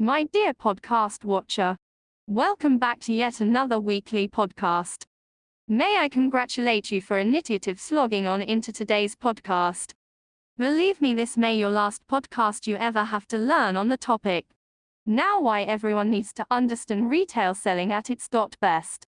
my dear podcast watcher. Welcome back to yet another weekly podcast. May I congratulate you for initiative slogging on into today's podcast. Believe me, this may your last podcast you ever have to learn on the topic. Now why everyone needs to understand retail selling at its best.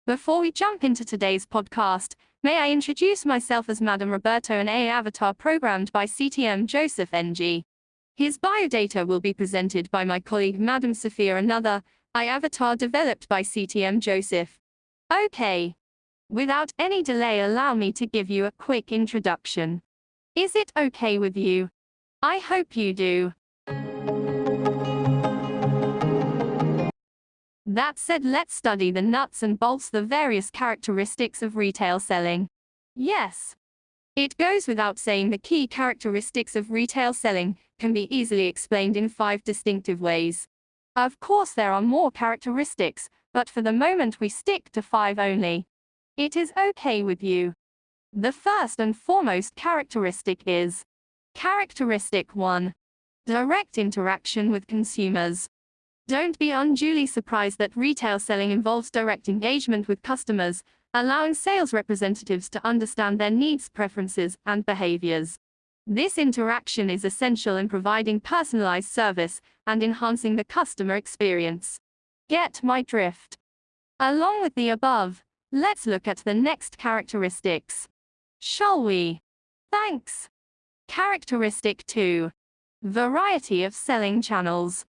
Before we jump into today's podcast, may I introduce myself as Madam Roberto, an AI avatar programmed by CTM Joseph NG. His biodata will be presented by my colleague Madam Sophia, another AI avatar developed by CTM Joseph. Okay. Without any delay, allow me to give you a quick introduction. Is it okay with you? I hope you do. That said, let's study the nuts and bolts, the various characteristics of retail selling. Yes. It goes without saying the key characteristics of retail selling can be easily explained in 5 distinctive ways. Of course, there are more characteristics, but for the moment we stick to 5 only. It is okay with you. The first and foremost characteristic is Characteristic 1. Direct interaction with consumers. Don't be unduly surprised that retail selling involves direct engagement with customers, allowing sales representatives to understand their needs, preferences, and behaviors. This interaction is essential in providing personalized service and enhancing the customer experience. Get my drift? Along with the above, let's look at the next characteristics. Shall we? Thanks. Characteristic 2. Variety of selling channels.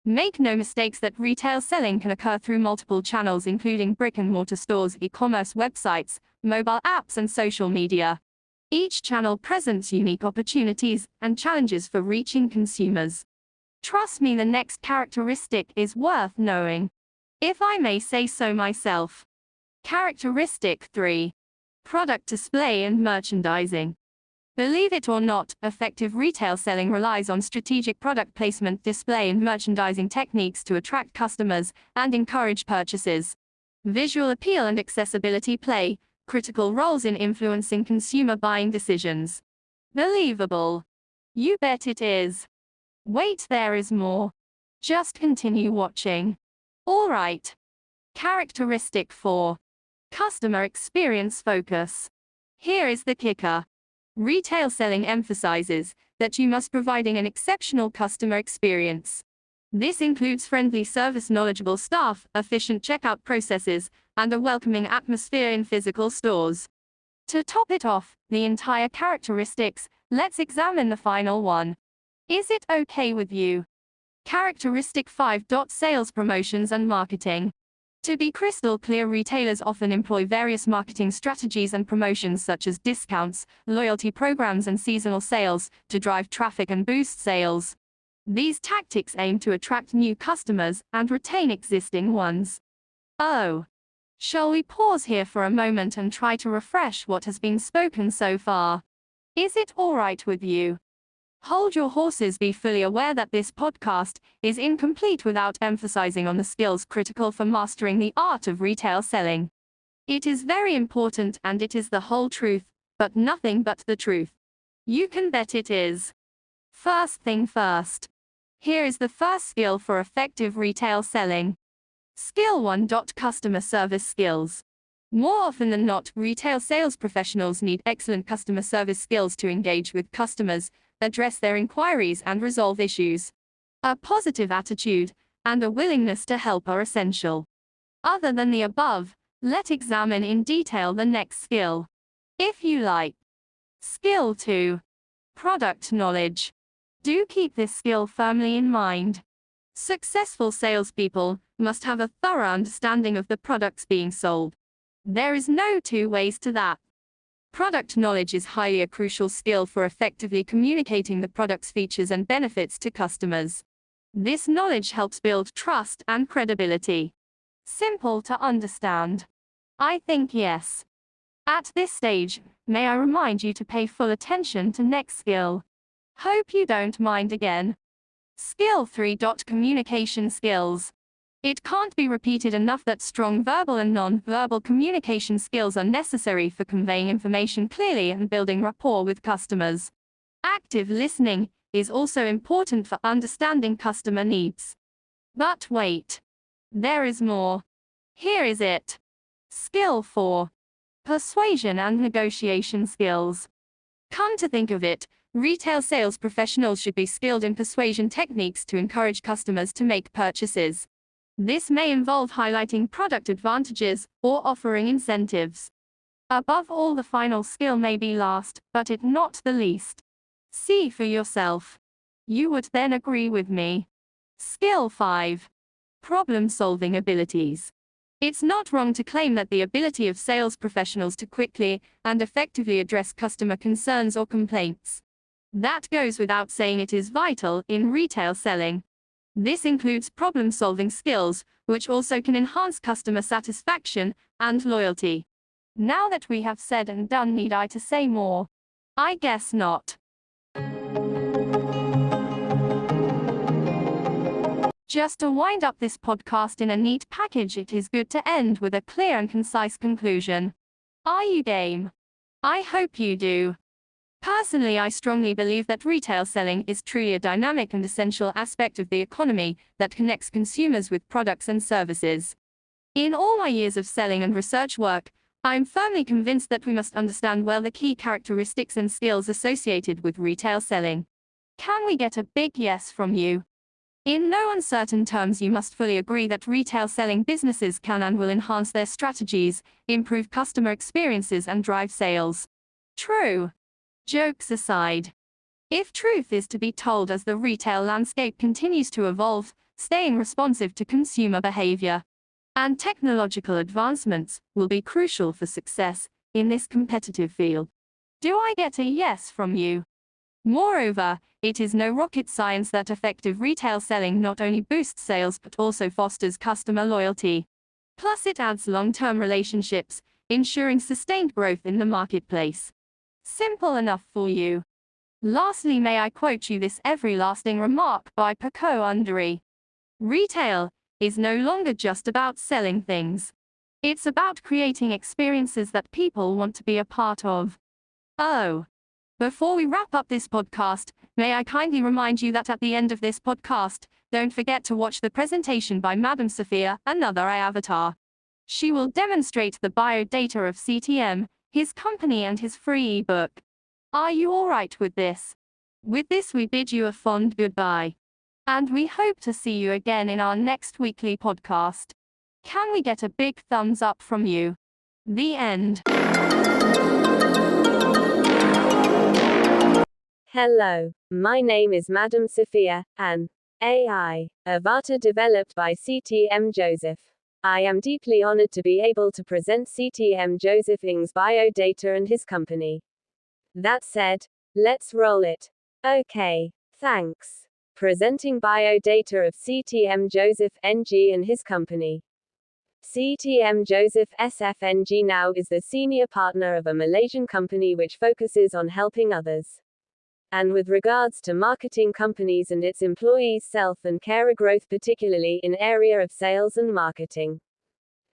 Make no mistakes that retail selling can occur through multiple channels, including brick-and-mortar stores, e-commerce websites, mobile apps, and social media. Each channel presents unique opportunities and challenges for reaching consumers. Trust me, the next characteristic is worth knowing, if I may say so myself. Characteristic 3. Product display and merchandising. Believe it or not, effective retail selling relies on strategic product placement, display, and merchandising techniques to attract customers and encourage purchases. Visual appeal and accessibility play critical roles in influencing consumer buying decisions. Believable? You bet it is. Wait, there is more. Just continue watching. All right. Characteristic 4. Customer experience focus. Here is the kicker. Retail selling emphasizes that you must providing an exceptional customer experience. This includes friendly service, knowledgeable staff, efficient checkout processes, and a welcoming atmosphere in physical stores. To top it off, the entire characteristics, let's examine the final one. Is it okay with you? Characteristic 5. Sales, promotions, and marketing. To be crystal clear, retailers often employ various marketing strategies and promotions such as discounts, loyalty programs, and seasonal sales to drive traffic and boost sales. These tactics aim to attract new customers and retain existing ones. Oh. Shall we pause here for a moment and try to refresh what has been spoken so far? Is it all right with you? Hold your horses, be fully aware that this podcast is incomplete without emphasizing on the skills critical for mastering the art of retail selling. It is very important, and it is the whole truth, but nothing but the truth. You can bet it is. First thing first. Here is the first skill for effective retail selling. Skill 1. Customer service skills. More often than not, retail sales professionals need excellent customer service skills to engage with customers, address their inquiries, and resolve issues. A positive attitude and a willingness to help are essential. Other than the above, let's examine in detail the next skill, if you like. Skill 2. Product knowledge. Do keep this skill firmly in mind. Successful salespeople must have a thorough understanding of the products being sold. There is no two ways to that. Product knowledge is highly a crucial skill for effectively communicating the product's features and benefits to customers. This knowledge helps build trust and credibility. Simple to understand? I think yes. At this stage, may I remind you to pay full attention to next skill. Hope you don't mind again. Skill 3. Communication skills. It can't be repeated enough that strong verbal and non-verbal communication skills are necessary for conveying information clearly and building rapport with customers. Active listening is also important for understanding customer needs. But wait. There is more. Here is it. Skill 4. Persuasion and negotiation skills. Come to think of it, retail sales professionals should be skilled in persuasion techniques to encourage customers to make purchases. This may involve highlighting product advantages or offering incentives. Above all, the final skill may be last, but it not the least. See for yourself. You would then agree with me. Skill 5. Problem-solving abilities. It's not wrong to claim that the ability of sales professionals to quickly and effectively address customer concerns or complaints. That goes without saying, it is vital in retail selling. This includes problem-solving skills, which also can enhance customer satisfaction and loyalty. Now that we have said and done, need I to say more? I guess not. Just to wind up this podcast in a neat package, it is good to end with a clear and concise conclusion. Are you game? I hope you do. Personally, I strongly believe that retail selling is truly a dynamic and essential aspect of the economy that connects consumers with products and services. In all my years of selling and research work, I am firmly convinced that we must understand well the key characteristics and skills associated with retail selling. Can we get a big yes from you? In no uncertain terms, you must fully agree that retail selling businesses can and will enhance their strategies, improve customer experiences, and drive sales. True. Jokes aside. If truth is to be told, as the retail landscape continues to evolve, staying responsive to consumer behavior and technological advancements will be crucial for success in this competitive field. Do I get a yes from you? Moreover, it is no rocket science that effective retail selling not only boosts sales but also fosters customer loyalty. Plus, it adds long-term relationships, ensuring sustained growth in the marketplace. Simple enough for you. Lastly, may I quote you this everlasting remark by Paco Undery. Retail is no longer just about selling things. It's about creating experiences that people want to be a part of. Oh. Before we wrap up this podcast, may I kindly remind you that at the end of this podcast, don't forget to watch the presentation by Madam Sophia, another AI avatar. She will demonstrate the biodata of CTM, his company, and his free ebook. Are you alright with this? With this, we bid you a fond goodbye. And we hope to see you again in our next weekly podcast. Can we get a big thumbs up from you? The end. Hello, my name is Madam Sophia, an AI avatar developed by CTM Joseph. I am deeply honored to be able to present CTM Joseph Ng's biodata and his company. That said, let's roll it. Okay, thanks. Presenting biodata of CTM Joseph NG and his company. CTM Joseph SFNG now is the senior partner of a Malaysian company which focuses on helping others. And with regards to marketing companies and its employees' self and career growth, particularly in area of sales and marketing.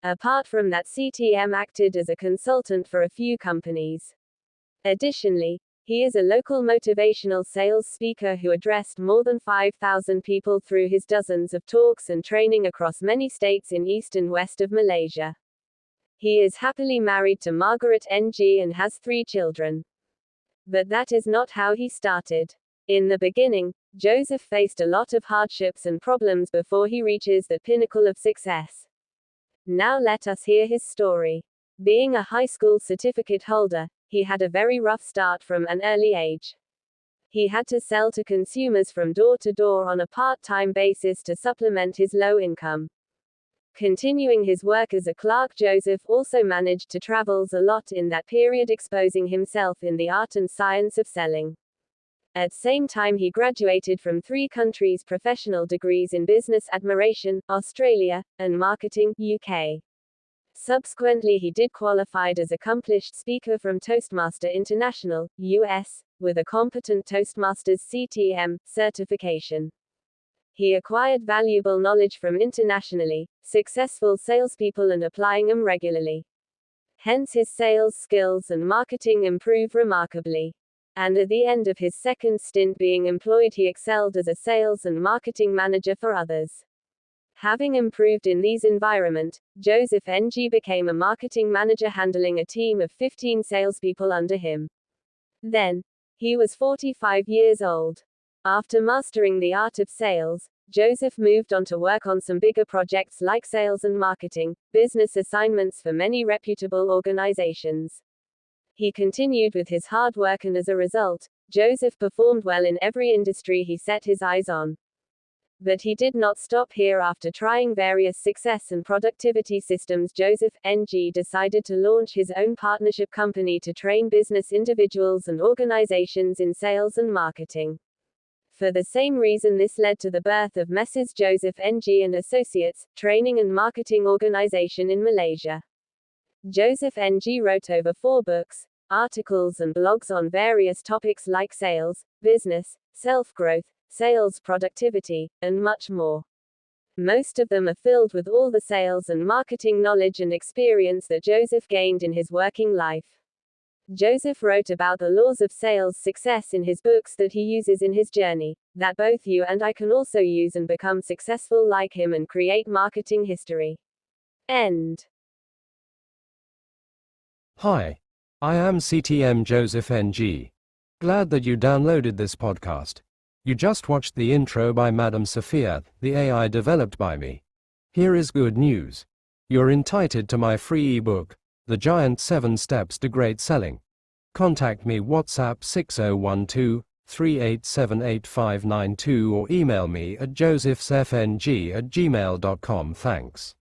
Apart from that, CTM acted as a consultant for a few companies. Additionally, he is a local motivational sales speaker who addressed more than 5,000 people through his dozens of talks and training across many states in east and west of Malaysia. He is happily married to Margaret NG and has 3 children. But that is not how he started. In the beginning, Joseph faced a lot of hardships and problems before he reaches the pinnacle of success. Now let us hear his story. Being a high school certificate holder, he had a very rough start from an early age. He had to sell to consumers from door to door on a part-time basis to supplement his low income. Continuing his work as a clerk, Joseph also managed to travel a lot in that period, exposing himself in the art and science of selling. At same time, he graduated from 3 countries professional degrees in business administration, Australia, and marketing, UK. Subsequently, he did qualified as accomplished speaker from Toastmaster International, US, with a competent Toastmasters CTM certification. He acquired valuable knowledge from internationally successful salespeople and applying them regularly. Hence his sales skills and marketing improved remarkably. And at the end of his second stint being employed, he excelled as a sales and marketing manager for others. Having improved in these environment, Joseph Ng became a marketing manager handling a team of 15 salespeople under him. Then, he was 45 years old. After mastering the art of sales, Joseph moved on to work on some bigger projects like sales and marketing, business assignments for many reputable organizations. He continued with his hard work, and as a result, Joseph performed well in every industry he set his eyes on. But he did not stop here. After trying various success and productivity systems, Joseph Ng decided to launch his own partnership company to train business individuals and organizations in sales and marketing. For the same reason, this led to the birth of Messrs. Joseph Ng and Associates, training and marketing organization in Malaysia. Joseph Ng wrote over 4 books, articles and blogs on various topics like sales, business, self-growth, sales productivity, and much more. Most of them are filled with all the sales and marketing knowledge and experience that Joseph gained in his working life. Joseph wrote about the laws of sales success in his books that he uses in his journey, that both you and I can also use and become successful like him and create marketing history. End. Hi, I am CTM Joseph Ng. Glad that you downloaded this podcast. You just watched the intro by Madam Sophia, the AI developed by me. Here is good news. You're entitled to my free ebook, The Giant 7 Steps to Great Selling. Contact me WhatsApp 6012-3878-592 or email me at josephsfng@gmail.com. Thanks.